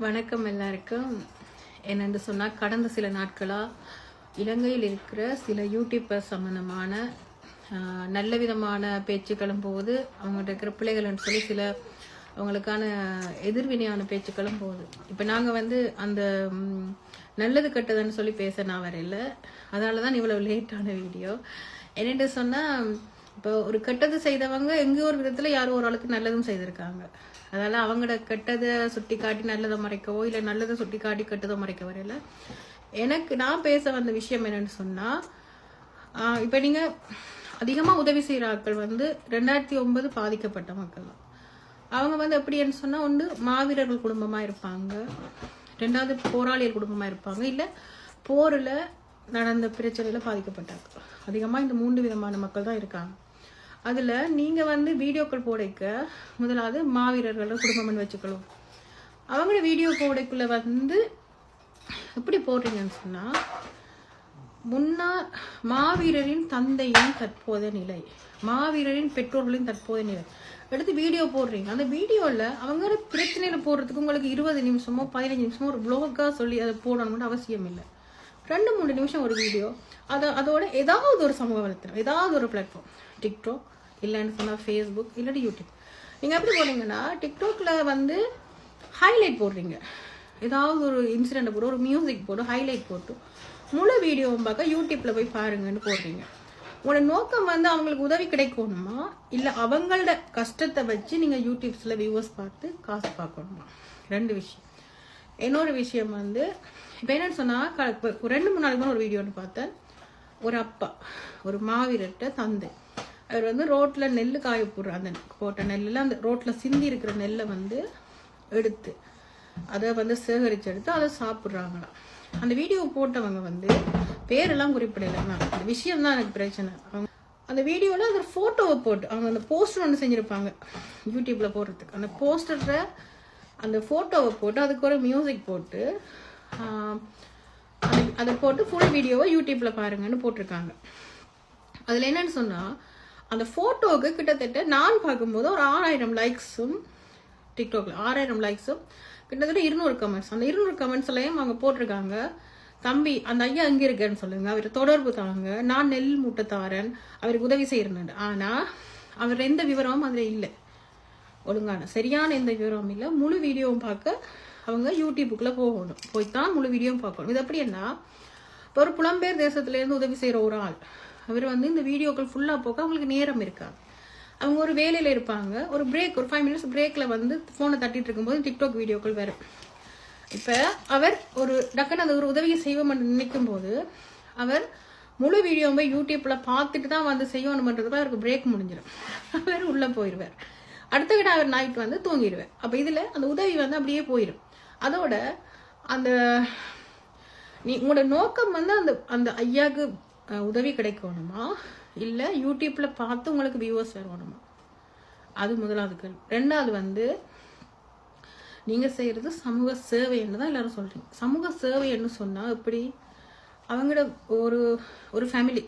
வணக்கம் எல்லாருக்கும். என்னென்று சொன்னால், கடந்த சில நாட்களாக இலங்கையில் இருக்கிற சில யூடியூபர் சம்பந்தமான நல்ல விதமான பேச்சுக்களும் போகுது. அவங்கள்ட்ட இருக்கிற பிள்ளைகள்னு சொல்லி சில அவங்களுக்கான எதிர்வினையான பேச்சுக்களும் போகுது. இப்போ நாங்கள் அந்த நல்லது கெட்டதுன்னு சொல்லி பேச நான் வரையில. அதனால தான் இவ்வளோ லேட்டான வீடியோ. என்னென்று சொன்னால், இப்போ ஒரு கெட்டது செய்தவங்க எங்கேயோ ஒரு விதத்தில் யாரோ ஒரு ஆளுக்கு நல்லதும் செய்திருக்காங்க. அதனால அவங்களோட கெட்டதை சுட்டி காட்டி நல்லதை மறைக்கவோ இல்லை நல்லதை சுட்டி காட்டி கெட்டதை மறைக்க வரையில. நான் பேச வந்த விஷயம் என்னன்னு சொன்னா, இப்ப நீங்க அதிகமா உதவி செய்யற ஆட்கள் 2009 பாதிக்கப்பட்ட மக்கள் தான். அவங்க எப்படின்னு சொன்னா, ஒன்று மாவீரர்கள் குடும்பமா இருப்பாங்க, ரெண்டாவது போராளியர் குடும்பமா இருப்பாங்க, இல்ல போர்ல நடந்த பிரச்சனையில பாதிக்கப்பட்டாங்க. அதிகமா இந்த 3 விதமான மக்கள் தான் இருக்காங்க. அதுல நீங்க வீடியோக்கள் போடைக்க முதலாவது மாவீரர்கள குடும்பம்னு வச்சுக்கலாம். அவங்களோட வீடியோ போடைக்குள்ள எப்படி போடுறீங்கன்னு சொன்னா, மாவீரரின் தந்தையின் தற்போதைய நிலை, மாவீரரின் பெற்றோர்களின் தற்போதைய நிலை எடுத்து வீடியோ போடுறீங்க. அந்த வீடியோல அவங்களோட பிரச்சனையில போடுறதுக்கு உங்களுக்கு 20 நிமிஷமோ 15 நிமிஷமோ ஒரு ப்ளாகா சொல்லி அதை போடணும்னு அவசியம் இல்லை. 2-3 நிமிஷம் ஒரு வீடியோ, அதோட ஏதாவது ஒரு சமூக வலைத்தளம், ஏதாவது ஒரு பிளாட்ஃபார்ம், டிக்டாக் இல்லைன்னு சொன்னால் ஃபேஸ்புக் இல்லாட்டி யூடியூப். நீங்கள் எப்படி போடுறீங்கன்னா, டிக்டாக்ல ஹைலைட் போடுறீங்க, ஏதாவது ஒரு இன்சிடென்ட் போட்டு ஒரு மியூசிக் போட்டு ஹைலைட் போட்டு முழு வீடியோவும் பார்க்க யூடியூப்ல போய் பாருங்கன்னு போடுறீங்க. உங்களோட நோக்கம் அவங்களுக்கு உதவி கிடைக்கணுமா, இல்லை அவங்களோட கஷ்டத்தை வச்சு நீங்கள் யூடியூப்ஸில் வியூவர்ஸ் பார்த்து காசு பார்க்கணுமா? 2 விஷயம். இன்னொரு விஷயம் இப்போ என்னன்னு சொன்னால், 2-3 நாளைக்கு ஒரு வீடியோன்னு பார்த்தேன். ஒரு அப்பா ஒரு மாவீரர்கிட்ட தந்தை, அவர் ரோட்ல நெல் காய போடுற, அந்த போட்ட நெல்லில் அந்த ரோட்ல சிந்தி இருக்கிற நெல்லை எடுத்து அதை சேகரித்து எடுத்து அதை சாப்பிட்றாங்களாம். அந்த வீடியோ போட்டவங்க பேரெல்லாம் குறிப்பிடலைன்னா, அந்த விஷயம் தான் எனக்கு பிரச்சனை. அவங்க அந்த வீடியோவில் அந்த ஃபோட்டோவை போட்டு அவங்க அந்த போஸ்டர் ஒன்று செஞ்சுருப்பாங்க யூடியூப்ல போடுறதுக்கு. அந்த போஸ்டர்ற அந்த ஃபோட்டோவை போட்டு அதுக்கு ஒரு மியூசிக் போட்டு அதை போட்டு ஃபுல் வீடியோவை யூடியூப்ல பாருங்கன்னு போட்டிருக்காங்க. அதில் என்னன்னு சொன்னால், அந்த ஃபோட்டோவுக்கு கிட்டத்தட்ட நான் பார்க்கும்போது ஒரு 6000 லைக்ஸும், டிக்டாக்ல 6000 லைக்ஸும், கிட்டத்தட்ட 200 கமெண்ட்ஸ். அந்த 200 கமெண்ட்ஸ்லையும் அவங்க போட்டிருக்காங்க, தம்பி அந்த ஐயா அங்கே இருக்கேன்னு சொல்லுங்க, அவர் தொடர்பு தாங்க, நான் நெல் மூட்டை தாரன், அவருக்கு உதவி செய்யறேன். ஆனால் அவர் எந்த விவரமும் அதில் இல்லை, ஒழுங்கான சரியான எந்த விவரமும் இல்லை. முழு வீடியோவும் பார்க்க அவங்க யூடியூப்புக்குள்ளே போகணும், போய்தான் முழு வீடியோவும் பார்க்கணும். இது எப்படின்னா, இப்போ ஒரு புலம்பெயர் தேசத்துலேருந்து உதவி செய்கிற ஒரு ஆள், அவர் இந்த வீடியோக்கள் ஃபுல்லாக போக்க அவங்களுக்கு நேரம் இருக்காது. அவங்க ஒரு வேலையில் இருப்பாங்க, ஒரு பிரேக், ஒரு 5 மினிட்ஸ் பிரேக்கில் ஃபோனை தட்டிட்டு இருக்கும்போது டிக்டாக் வீடியோக்கள் வரும். இப்போ அவர் ஒரு டக்குன்னு அந்த ஒரு உதவியை செய்வோம்னு நினைக்கும் போது அவர் முழு வீடியோவை யூடியூப்ல பார்த்துட்டு தான் செய்யணும்ன்றதுக்குள்ள அவருக்கு பிரேக் முடிஞ்சிடும். அவர் உள்ளே போயிடுவார். அடுத்த கிட்ட அவர் நைட் தூங்கிடுவார். அப்போ இதில் அந்த உதவி அப்படியே போயிடும். அதோட உங்களோட நோக்கம் அந்த அந்த ஐயாவுக்கு உதவி கிடைக்கணுமா, இல்லை யூடியூப்ல பார்த்து உங்களுக்கு வியூவர்ஸ் வரணுமா? அது முதலாவது கேள்வி. ரெண்டாவது நீங்க செய்யறது சமூக சேவைன்னு தான் எல்லாரும் சொல்றீங்க. சமூக சேவைன்னு சொன்னா எப்படி? அவங்களோட ஒரு ஃபேமிலி,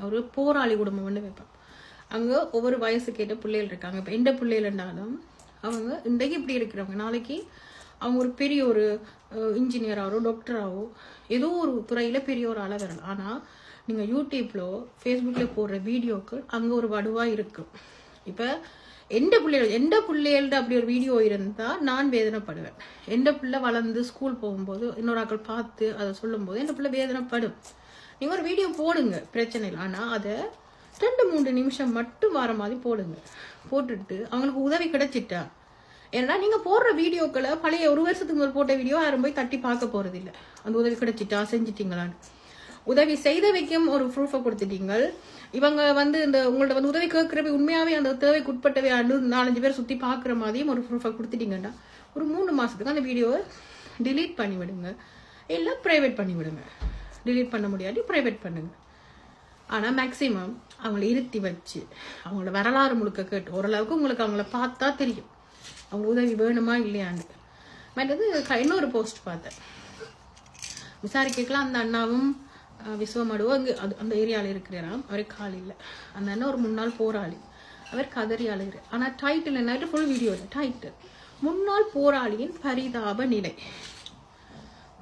ஒரு போராளி குடும்பம் வைப்பாங்க. அங்க ஒவ்வொரு வயசுக்கு ஏற்ற பிள்ளைகள் இருக்காங்க. இப்போ எந்த பிள்ளைகள்னாலும் அவங்க இன்றைக்கு இப்படி இருக்கிறவங்க, நாளைக்கு அவங்க ஒரு பெரிய ஒரு இன்ஜினியராகவோ டாக்டராகவோ ஏதோ ஒரு துறையில பெரிய ஒரு ஆளாக வரலாம். ஆனால் நீங்கள் யூடியூப்ல ஃபேஸ்புக்ல போடுற வீடியோக்கள் அங்கே ஒரு வடுவாக இருக்கும். இப்போ எந்த பிள்ளைகள்ட்ட அப்படி ஒரு வீடியோ இருந்தால் நான் வேதனைப்படுவேன். எந்த பிள்ளை வளர்ந்து ஸ்கூல் போகும்போது இன்னொரு ஆக்கள் பார்த்து அதை சொல்லும்போது எந்த பிள்ளை வேதனைப்படும். நீங்கள் ஒரு வீடியோ போடுங்க, பிரச்சனை இல்லை. ஆனால் அதை 2-3 நிமிஷம் மட்டும் வர மாதிரி போடுங்க. போட்டுட்டு அவங்களுக்கு உதவி கிடைச்சிட்டா, ஏன்னா நீங்கள் போடுற வீடியோக்களை பழைய 1 வருஷத்துக்கு முதல் போட்ட வீடியோ யாரும் போய் தட்டி பார்க்க போகிறது இல்லை. அந்த உதவி கிடைச்சிட்டா, செஞ்சிட்டீங்களான்னு. உதவி செய்த வைக்கும் ஒரு ப்ரூஃபை கொடுத்துட்டீங்க. இவங்க இந்த உங்கள்ட்ட உதவி கேட்குறப்ப உண்மையாகவே அந்த தேவைக்கு உட்பட்டவே 4-5 பேர் சுற்றி பார்க்குற மாதிரியும் ஒரு ப்ரூஃபை கொடுத்துட்டீங்கன்னா, ஒரு 3 மாதத்துக்கு அந்த வீடியோவை டிலீட் பண்ணி விடுங்க, இல்லை ப்ரைவேட் பண்ணி விடுங்க. டிலீட் பண்ண முடியாட்டி ப்ரைவேட் பண்ணுங்க. ஆனால் மேக்சிமம் அவங்கள இருத்தி வச்சு அவங்களோட வரலாறு முழுக்க கேட்டு ஓரளவுக்கு உங்களுக்கு அவங்கள பார்த்தா தெரியும் அவங்க உதவி வேணுமா இல்லையான்னு. மற்றது இன்னொரு போஸ்ட் பார்த்தேன், விசாரிக்கலாம். அந்த அண்ணாவும் விஸ்வமடுவோ அங்கே அந்த ஏரியாவில் இருக்கிறாராம். அவருக்கு கால் இல்லை. அந்த அண்ணன் ஒரு முன்னாள் போராளி, அவர் கதறி அழுகிறார். ஆனால் டைட்டில் என்ன, ஃபுல் வீடியோ இல்லை, டைட்டில் முன்னாள் போராளியின் பரிதாப நிலை.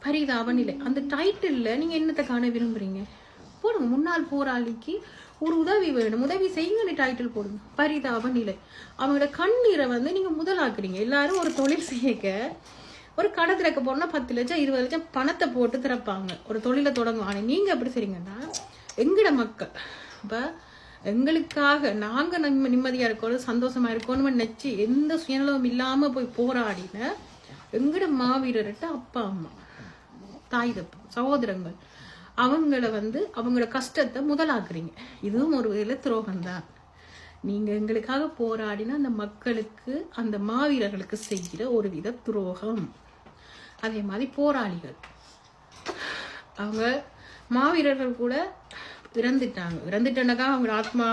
பரிதாப நிலை அந்த டைட்டில்ல நீங்க என்னத்தை காண விரும்புறீங்க? போடுங்க, முன்னாள் போராளிக்கு ஒரு உதவி வேணும், உதவி செய்யுங்க டைட்டில் போடுங்க. பரிதாப நிலை. அவங்களோட கண்ணீரை வந்து நீங்க முதலாக்குறீங்க. எல்லாரும் ஒரு தொழில் செய்ய ஒரு கடை திறக்க போறோம்னா 10 லட்சம் 20 லட்சம் பணத்தை போட்டு திறப்பாங்க, ஒரு தொழிலை தொடங்குவாங்க. நீங்க எப்படி செய்றீங்கன்னா, எங்கட மக்கள் இப்ப எங்களுக்காக நாங்க நிம்மதியா இருக்கணும், சந்தோஷமா இருக்கணும்னு நினைச்சு எந்த சுயநலமும் இல்லாம போய் போராடின எங்கட மாவீரர்கிட்ட அப்பா அம்மா தாய் தப்பு சகோதரங்கள் அவங்கள வந்து அவங்களோட கஷ்டத்தை முதலாக்குறீங்க. இதுவும் ஒரு வகையில துரோகம்தான். நீங்க எங்களுக்காக போராடினா அந்த மக்களுக்கு அந்த மாவீரர்களுக்கு செய்கிற ஒரு வித துரோகம். அதே மாதிரி போராளிகள் அவங்க மாவீரர்கள் கூட இறந்துட்டாங்க அவங்க ஆத்மா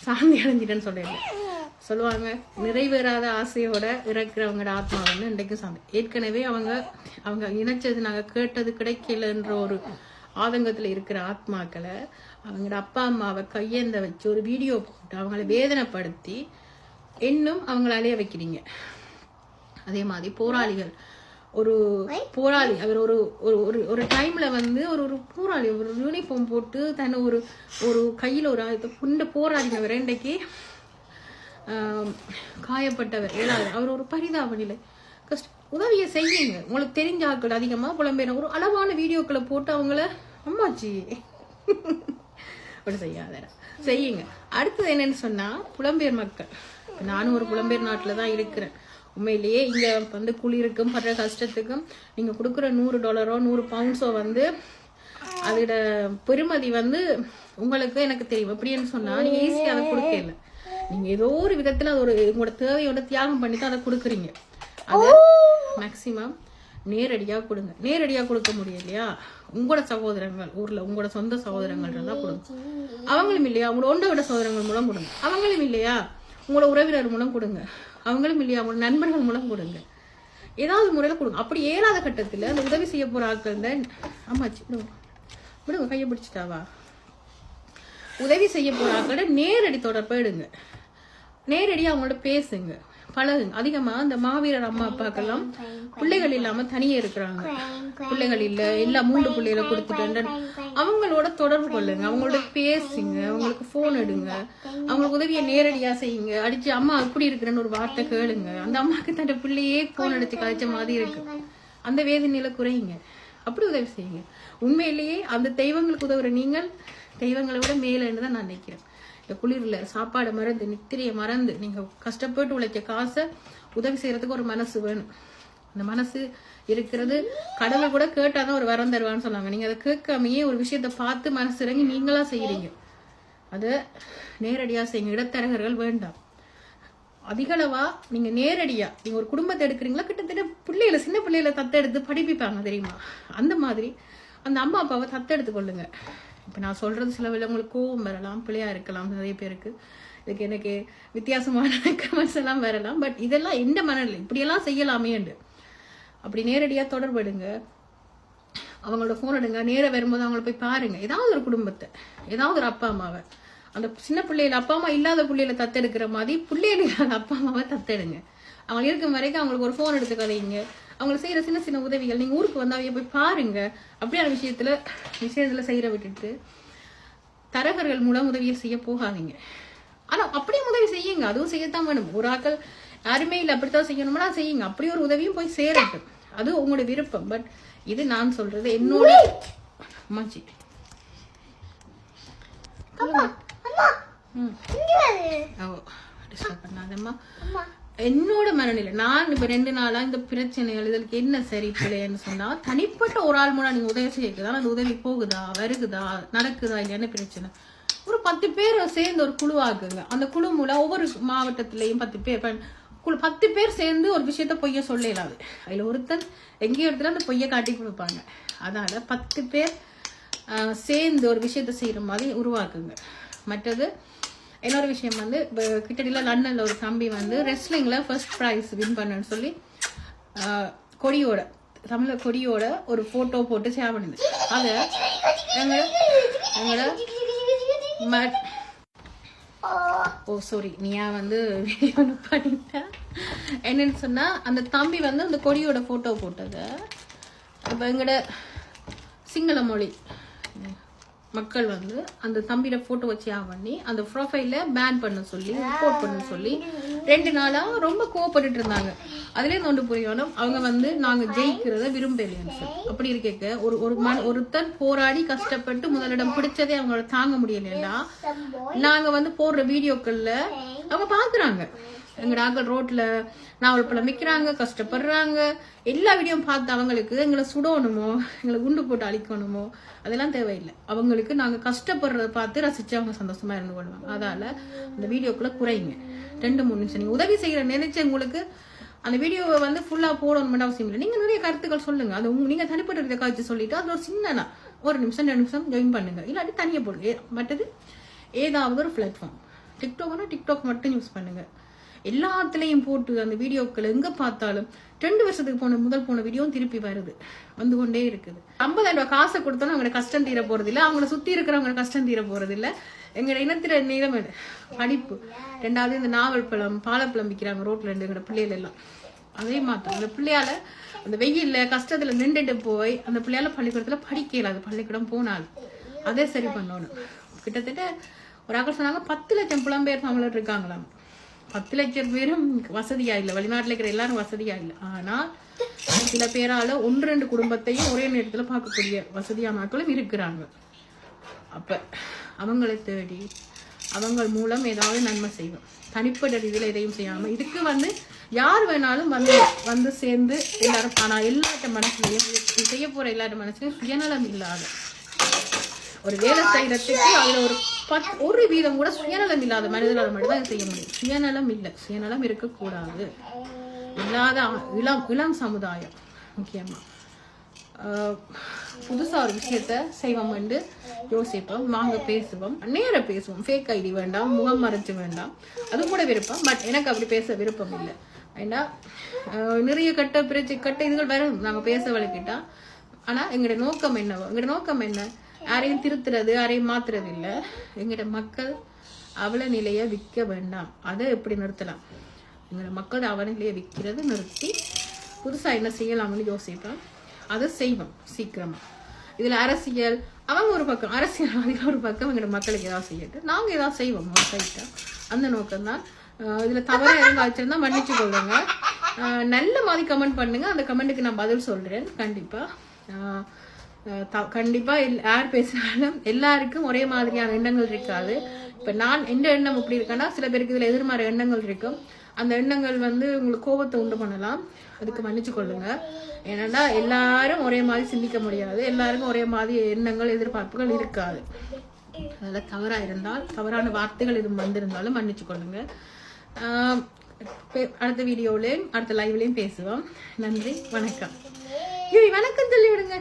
சாந்தி அடைஞ்சிட்டேன்னு சொல்லுவாங்க. நிறைவேறாத ஆசையோட இறக்குறவங்களோட ஆத்மா வந்து இன்றைக்கு சாந்தி. ஏற்கனவே அவங்க இணைச்சது நாங்க கேட்டது கிடைக்கலன்ற ஒரு ஆதங்கத்துல இருக்கிற ஆத்மாக்களை அவங்களோட அப்பா அம்மாவை கையேந்த வச்சு ஒரு வீடியோ போட்டு அவங்கள வேதனைப்படுத்தி இன்னும் அவங்கள அலைய வைக்கிறீங்க. அதே மாதிரி போராளிகள் ஒரு போராளி அவர் ஒரு டைம்ல வந்து ஒரு போராளி ஒரு யூனிஃபார்ம் போட்டு தன்னை ஒரு கையில ஒரு புண்ட போராடினவர் இன்றைக்கு காயப்பட்டவர் ஏழாவது. அவர் ஒரு பரிதாப நிலை. உதவியை செய்யுங்க. உங்களுக்கு தெரிஞ்ச ஆட்கள் அதிகமா புலம்பெயர் ஒரு அளவான வீடியோக்களை போட்டு அவங்கள அம்மாச்சி அப்படி செய்யுங்க. அடுத்தது என்னன்னு சொன்னா, புலம்பெயர் மக்கள். நானும் ஒரு புலம்பெயர் நாட்டுலதான் இருக்கிறேன். உண்மையிலேயே இங்க வந்து குளிருக்கும் படுற கஷ்டத்துக்கும் நீங்க கொடுக்குற $100 100 பவுண்ட்ஸோ வந்து அதோட பெருமதி வந்து உங்களுக்கு எனக்கு தெரியும். எப்படின்னு சொன்னா, நீங்க ஈஸியா அதை கொடுக்கல. நீங்க ஏதோ ஒரு விதத்துல அது ஒரு உங்களோட தேவையோட தியாகம் பண்ணி தான் அதை கொடுக்குறீங்க. அதை மேக்சிமம் நேரடியா கொடுங்க. நேரடியா கொடுக்க முடியலையா, உங்களோட சகோதரங்கள் ஊர்ல உங்களோட சொந்த சகோதரங்கள் இருந்தா கொடுங்க. அவங்களும் இல்லையா, உங்களோட ஒன்றை விட சகோதரங்கள் மூலம் கொடுங்க. அவங்களும் இல்லையா, உங்களோட உறவினர் மூலம் கொடுங்க. அவங்களும் இல்லையா, உங்களோட நண்பர்கள் மூலம் கொடுங்க. ஏதாவது முறையில கொடுங்க. அப்படி ஏறாத கட்டத்துல அந்த உதவி செய்ய போற ஆட்கள் அம்மாச்சி விடுங்க, கையை பிடிச்சிட்டாவா, உதவி செய்ய போற ஆட்களோட நேரடி தொடர்பு எடுங்க. நேரடியா அவங்களோட பேசுங்க, பழகுங்க. அதிகமா இந்த மாவீரர் அம்மா அப்பாக்கெல்லாம் பிள்ளைகள் இல்லாம தனியே இருக்கிறாங்க. பிள்ளைகள் இல்ல, எல்லா 3 பிள்ளைகளை கொடுத்துட்டு அவங்களோட தொடர்பு கொள்ளுங்க, அவங்களோட பேசுங்க, அவங்களுக்கு போன் எடுங்க, அவங்களுக்கு உதவியை நேரடியா செய்யுங்க. அடிச்சு அம்மா எப்படி இருக்கிறேன்னு ஒரு வார்த்தை கேளுங்க. அந்த அம்மாவுக்கு தன் பிள்ளையே போன் அடிச்சு கழிச்ச மாதிரி இருக்கு, அந்த வேதனையில குறையுங்க. அப்படி உதவி செய்யுங்க. உண்மையிலேயே அந்த தெய்வங்களுக்கு உதவுற நீங்கள் தெய்வங்களை விட மேலன்னு தான் நான் நினைக்கிறேன். இந்த குளிர்ல சாப்பாடு மறந்து நித்திரையை மறந்து நீங்க கஷ்டப்பட்டு உழைச்ச காசை உதவி செய்யறதுக்கு ஒரு மனசு வேணும். அந்த மனசு இருக்கிறது கடவுள் கூட கேட்டாதான் ஒரு வரம் தருவான்னு சொன்னாங்க. நீங்க அதை கேட்காமையே ஒரு விஷயத்த பார்த்து மனசு இறங்கி நீங்களா செய்யறீங்க. அதை நேரடியா செய்யுங்க. இடத்தரகர்கள் வேண்டாம். அதிகளவா நீங்க நேரடியா நீங்க ஒரு குடும்பத்தை எடுக்கிறீங்களா, கிட்டத்தட்ட பிள்ளைகளை சின்ன பிள்ளைகளை தத்தெடுத்து படிப்பிப்பாங்க தெரியுமா, அந்த மாதிரி அந்த அம்மா அப்பாவை தத்தெடுத்து கொள்ளுங்க. இப்போ நான் சொல்றது சில வேளை உங்களுக்கு கோவம் வரலாம், பிள்ளையா இருக்கலாம், நிறைய பேருக்கு இதுக்கு எனக்கு வித்தியாசமான கமெண்ட்ஸ் எல்லாம் வரலாம். பட் இதெல்லாம் எந்த மனநிலை இப்படியெல்லாம் செய்யலாமேண்டு அப்படி நேரடியா தொடர்படுங்க. அவங்களோட போன் எடுங்க, நேரம் வரும்போது அவங்கள போய் பாருங்க. ஏதாவது ஒரு குடும்பத்தை, ஏதாவது ஒரு அப்பா அம்மாவை, அந்த சின்ன பிள்ளைகளை அப்பா அம்மா இல்லாத பிள்ளைகளை தத்தெடுக்கிற மாதிரி பிள்ளைகள் இல்லாத அப்பா அம்மாவை தத்தெடுங்க. அவங்க இருக்கும் வரைக்கும் அவங்களுக்கு ஒரு போன் எடுத்து கதைங்க. அவங்களை செய்யற சின்ன சின்ன உதவிகள் நீங்க ஊருக்கு வந்தாவே போய் பாருங்க. அப்படியான விஷயத்துல செய்யற விட்டுட்டு தரகர்கள் மூலம் உதவிகள் செய்ய போகாதீங்க. ஆனா அப்படியே உதவி செய்யுங்க, அதுவும் செய்யத்தான் வேணும். ஒரு ஆக்கள் யாருமே இல்லை அப்படித்தான் செய்யணும்னா செய்யுங்க. அப்படி ஒரு உதவியும் போய் சேரட்டும், அது உங்களோட விருப்பம். பட் இது நான் சொல்றது என்னோட அம்மாச்சி பண்ணாதம்மா, என்னோட மனநிலை. நான் இப்ப 2 நாளா இந்த பிரச்சனைகள் இதற்கு என்ன சரி பிள்ளைன்னு சொன்னா, தனிப்பட்ட ஒரு ஆள் மூலம் நீங்க உதவி செய்யக்குதான் அந்த உதவி போகுதா வருகுதா நடக்குதா இல்லையான்னு பிரச்சனை. ஒரு 10 பேர் சேர்ந்து ஒரு குழுவாக்குங்க. அந்த குழு மூலம் ஒவ்வொரு மாவட்டத்திலையும் 10 பேர் 10 பேர் சேர்ந்து ஒரு விஷயத்த பொய்ய சொல்லலாது. அதுல ஒருத்தன் எங்கேயோ இடத்துல அந்த பொய்ய காட்டி கொடுப்பாங்க. அதனால 10 பேர் சேர்ந்து ஒரு விஷயத்த செய்யற மாதிரி உருவாக்குங்க. மற்றது இன்னொரு விஷயம் வந்து கிட்டடியில லண்டன்ல ஒரு தம்பி வந்து ரெஸ்லிங்ல ஃபர்ஸ்ட் பிரைஸ் வின் பண்ணன்னு சொல்லி கொடியோட தமிழ கொடியோட ஒரு போட்டோ போட்டு ஷேர் பண்ணிது. அத எங்களோட ஓ சாரி நீயா வந்து வீடியோ பண்ணிட்ட என்னன்னு சொன்னா அந்த தம்பி வந்து அந்த கொடியோட போட்டோ போட்டது. இப்போ எங்கட சிங்கள மொழி மக்கள் வந்து அந்த தம்பியோட போட்டோ வச்சு பண்ணி அந்த ப்ரொஃபைல பேன் பண்ண சொல்லி ரிப்போர்ட் பண்ண சொல்லி 2 நாளா ரொம்ப கோவப்பட்டு இருந்தாங்க. அதுல ஒன்று புரியணும், அவங்க வந்து நாங்க ஜெயிக்கிறத விரும்பலைன்னு சொல்லி. அப்படி இருக்க ஒருத்தன் போராடி கஷ்டப்பட்டு முதலிடம் பிடிச்சதே அவங்களோட தாங்க முடியலையா, நாங்க வந்து போடுற வீடியோக்கள்ல அவங்க பாக்குறாங்க. எங்க ஆக்கள் ரோட்ல நாவல் பழம் விற்கிறாங்க, கஷ்டப்படுறாங்க. எல்லா வீடியோவும் பார்த்து அவங்களுக்கு எங்களை சுடணுமோ எங்களை குண்டு போட்டு அழிக்கணுமோ அதெல்லாம் தேவையில்லை. அவங்களுக்கு நாங்க கஷ்டப்படுறத பார்த்து ரசிச்சு அவங்க சந்தோஷமா இருந்து கொள்வாங்க. அதால அந்த வீடியோக்குள்ள குறையுங்க. 2-3 நிமிஷம் நீங்க உதவி செய்யற நினைச்ச உங்களுக்கு அந்த வீடியோவை வந்து ஃபுல்லா போடணும்னு அவசியம் இல்லை. நீங்க நிறைய கருத்துக்கள் சொல்லுங்க. அது நீங்க தனிப்பட்ட காய்ச்சி சொல்லிட்டு அது ஒரு சின்ன 1 நிமிஷம் 2 நிமிஷம் ஜாயின் பண்ணுங்க. இல்லாட்டி தனியா போடுங்க. மற்றது ஏதாவது ஒரு பிளாட்ஃபார்ம் டிக்டாக்னா டிக்டாக் மட்டும் யூஸ் பண்ணுங்க. எல்லாத்துலயும் போட்டு அந்த வீடியோக்கள் எங்க பார்த்தாலும் 2 வருஷத்துக்கு முதல் போன வீடியோவும் திருப்பி வருது, வந்து கொண்டே இருக்குது. 50,000 ரூபாய் காசை கொடுத்தாலும் அவங்களோட கஷ்டம் தீர போறது இல்லை, அவங்கள சுத்தி இருக்கிறவங்க கஷ்டம் தீர போறது இல்லை. எங்களோட இனத்தில நிலைமை படிப்பு. 2வது இந்த நாவல் பழம் பாலப்பழம் விற்கிறாங்க ரோட்ல இருந்து எங்களோட பிள்ளைகள் எல்லாம். அதே மாத்தம் அந்த பிள்ளையால அந்த வெயில்ல கஷ்டத்துல நின்றுட்டு போய் அந்த பிள்ளையால பள்ளிக்கூடத்துல படிக்க இயலாது. பள்ளிக்கூடம் போனாலும் அதே சரி பண்ணணும். கிட்டத்தட்ட ஒரு ஆக்கள் சொன்னாங்க 10 லட்சம் புலம்பெயர் தமிழர் இருக்காங்களாம். 10 லட்சம் பேரும் வசதியா இல்லை, வெளிநாட்டுல இருக்கிற எல்லாரும் வசதியா இல்லை. ஆனா சில பேரால 1-2 குடும்பத்தையும் ஒரே நேரத்துல பார்க்கக்கூடிய வசதியான ஆட்களும் இருக்கிறாங்க. அப்ப அவங்களை தேடி அவங்க மூலம் ஏதாவது நன்மை செய்வோம். தனிப்பட்ட ரீதியில எதையும் செய்யாம இதுக்கு வந்து யார் வேணாலும் வந்து சேர்ந்து எல்லாரும். ஆனா எல்லாட்ட மனசுலயும் செய்ய போற எல்லாட்ட மனசுலயும் சுயநலம் இல்லாத ஒரு வேலை செய்யறதுக்கு அதுல ஒரு வீதம் கூட சுயநலம் இல்லாத மனிதர்களால் மட்டும்தான் செய்ய முடியும். சுயநலம் இல்லை, சுயநலம் இருக்கக்கூடாது. இல்லாத இளம் சமுதாயம் முக்கியமா புதுசா ஒரு விஷயத்த செய்வோம் என்று யோசிப்போம், வாங்க பேசுவோம், நேர பேசுவோம். ஃபேக் ஐடி வேண்டாம், முகம் மறைச்சு வேண்டாம், அது கூட விருப்பம். பட் எனக்கு அப்படி பேச விருப்பம் இல்லை. ஏன்னா நிறைய கட்ட இதுகள் வரும் நாங்க பேச வழக்கிட்டா. ஆனா எங்களோட நோக்கம் என்னவோ, எங்களோட நோக்கம் என்ன, யாரையும் திருத்துறது யாரையும் மாத்துறது இல்லை. எங்களோட மக்கள் அவல நிலையை விற்க வேண்டாம். அதை எப்படி நிறுத்தலாம், எங்களோட மக்கள் அவல நிலையை விற்கிறது நிறுத்தி புதுசா என்ன செய்யலாம்னு யோசிப்போம். அதை செய்வோம் சீக்கிரமா. இதுல அரசியல் அவங்க ஒரு பக்கம், அரசியல்வாதிகள் ஒரு பக்கம், எங்களோட மக்களுக்கு ஏதாவது செய்யட்டு நாங்க ஏதாவது செய்வோம் ரைட்டா. அந்த நோக்கம்தான். இதுல தவற எதுவும் ஆச்சுருந்தா மன்னிச்சு கொள்ளுங்க. நல்ல மாதிரி கமெண்ட் பண்ணுங்க, அந்த கமெண்ட்டுக்கு நான் பதில் சொல்றேன் கண்டிப்பா. கண்டிப்பா யார் பேசினாலும் எல்லாருக்கும் ஒரே மாதிரியான எண்ணங்கள் இருக்காது. இப்ப நான் எந்த எண்ணம் எப்படி இருக்கேன்னா, சில பேருக்கு இதுல எதிர்மறை எண்ணங்கள் இருக்கும். அந்த எண்ணங்கள் வந்து உங்களுக்கு கோபத்தை உண்டு பண்ணலாம், அதுக்கு மன்னிச்சு கொள்ளுங்க. ஏன்னா எல்லாரும் ஒரே மாதிரி சிந்திக்க முடியாது, எல்லாருக்கும் ஒரே மாதிரி எண்ணங்கள் எதிர்பார்ப்புகள் இருக்காது. அதனால தவறா இருந்தால், தவறான வார்த்தைகள் எதுவும் வந்திருந்தாலும் மன்னிச்சு கொள்ளுங்க. அடுத்த வீடியோலயும் அடுத்த லைவ்லயும் பேசுவோம். நன்றி, வணக்கம். வணக்கம் சொல்லி விடுங்க.